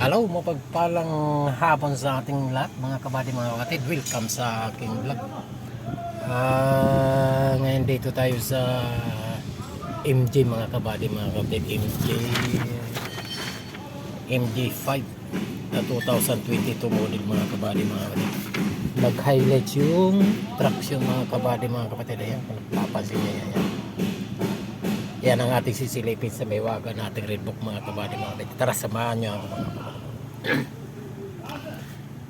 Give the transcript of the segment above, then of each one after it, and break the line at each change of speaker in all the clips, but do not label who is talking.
Hello, mapagpalang hapon sa ating lahat mga kabady mga kapatid. Welcome sa aking vlog. Ngayon dito tayo sa MG mga kabady mga kapatid. MG5 na 2022 model mga kabady mga kapatid. Nag-highlight yung traction mga kabady mga kapatid. Ayan, kung napapansin niya yan. Yan ang ating sisilipin sa may waga nating Redbook mga kabady mga kapatid. Tara, samahan nyo ako mga kabady.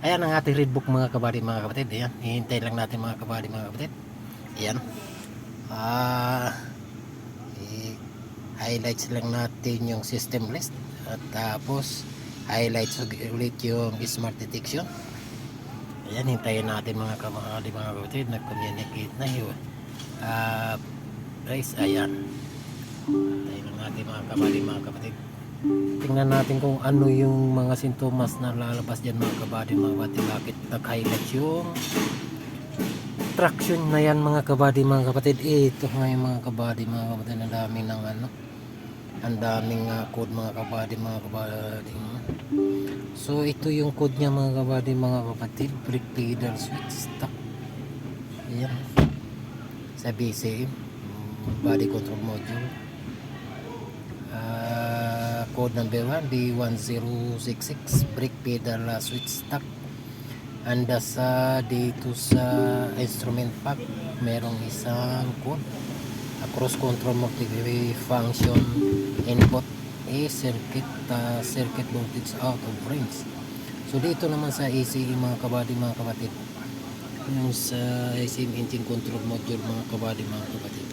Ayan ang ating Redbook mga kabady mga kapatid. Ayan, hihintay lang natin mga kabady mga kapatid. Ayan, highlights lang natin yung system list. At tapos highlights ulit yung smart detection. Ayan, hintayin natin mga kabady mga kapatid. Nag-communicate na yun. Guys, ayan, hintayin lang natin mga kabady mga kapatid. Tingnan natin kung ano yung mga sintomas na lalabas dyan mga kabady mga kapatid. Bakit nag-highlight yung traction na yan mga kabady mga kapatid. Ito ngayon mga kabady mga kapatid. Ang daming ng ano, ang daming code mga kabady mga kabady. So ito yung code niya mga kabady mga kapatid. Brake pedal switch stop. Ayan, sa BCM body control module. Code number 1 B1066 brake pedal switch stop. And sa dito sa instrument pack merong isang code, cross control multi-function input circuit voltage out of range. So dito naman sa ACE mga kabady mga kapatid, yung sa ACM engine control module mga kabady mga kapatid,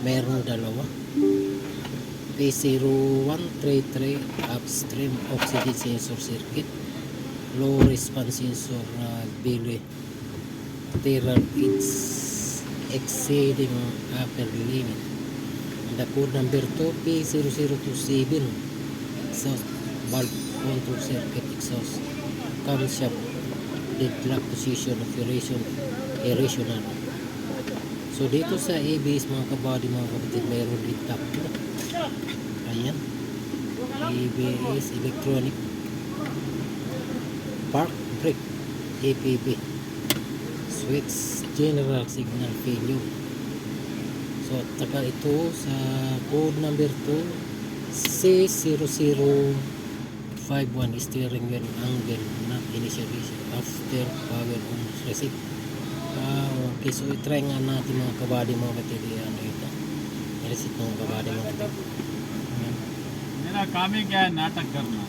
merong dalawa. P0133 upstream oxygen sensor circuit, low response sensor bilateral exceeding upper limit. And the code number 2 P0027 exhaust valve control circuit exhaust camshaft deadlock position of irrational. So dito sa ABS mga kabady mga kapatid, mayroon din tap. Ayan, ABS electronic park brake APB switch general signal failure. So at saka ito sa code number 2 C0051 steering wheel angle not initialization after power on reset. Okay, so i-try nga natin mga kabady mga kapatid. Ano ito, reset mga kabady mga kapatid.
मेरा काम ही क्या है नाटक करना.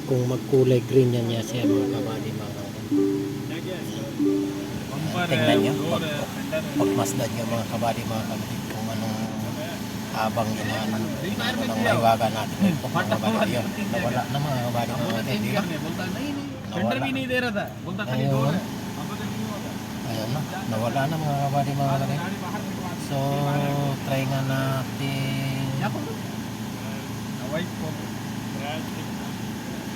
Kung magkulay green yan niya siya mga kabady mga kapatid. Tingnan nyo, pagmasdan nyo mga kabady mga kapatid kung anong habang ginahan ng maiwaga natin mga kabady. Yun, nawala na mga kabady mga kapatid.
Tender भी नहीं दे रहा था, बोलता खाली दो है.
Ayun na, nawala na mga kabady mga kapatid. So try nga natin,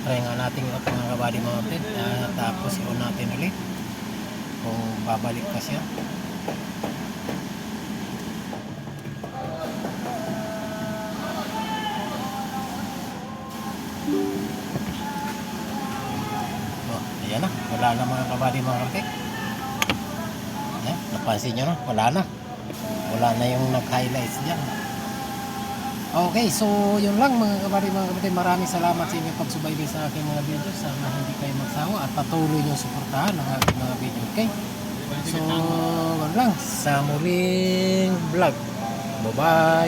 try nga natin mga kabady mga kapatid. Tapos i-on natin ulit kung babalik pa siya. Ayan na, wala na mga kabady mga kapatid. Ayan, napansin nyo na, wala na yung nag-highlights dyan. Okay, so yun lang mga kabady mga kapatid. Maraming salamat sa inyong pagsubaybay sa aking mga video. Sana hindi kayo magsawa at patuloy nyo suportahan ang aking mga video. Okay, so yun lang, sa muling vlog. Bye bye.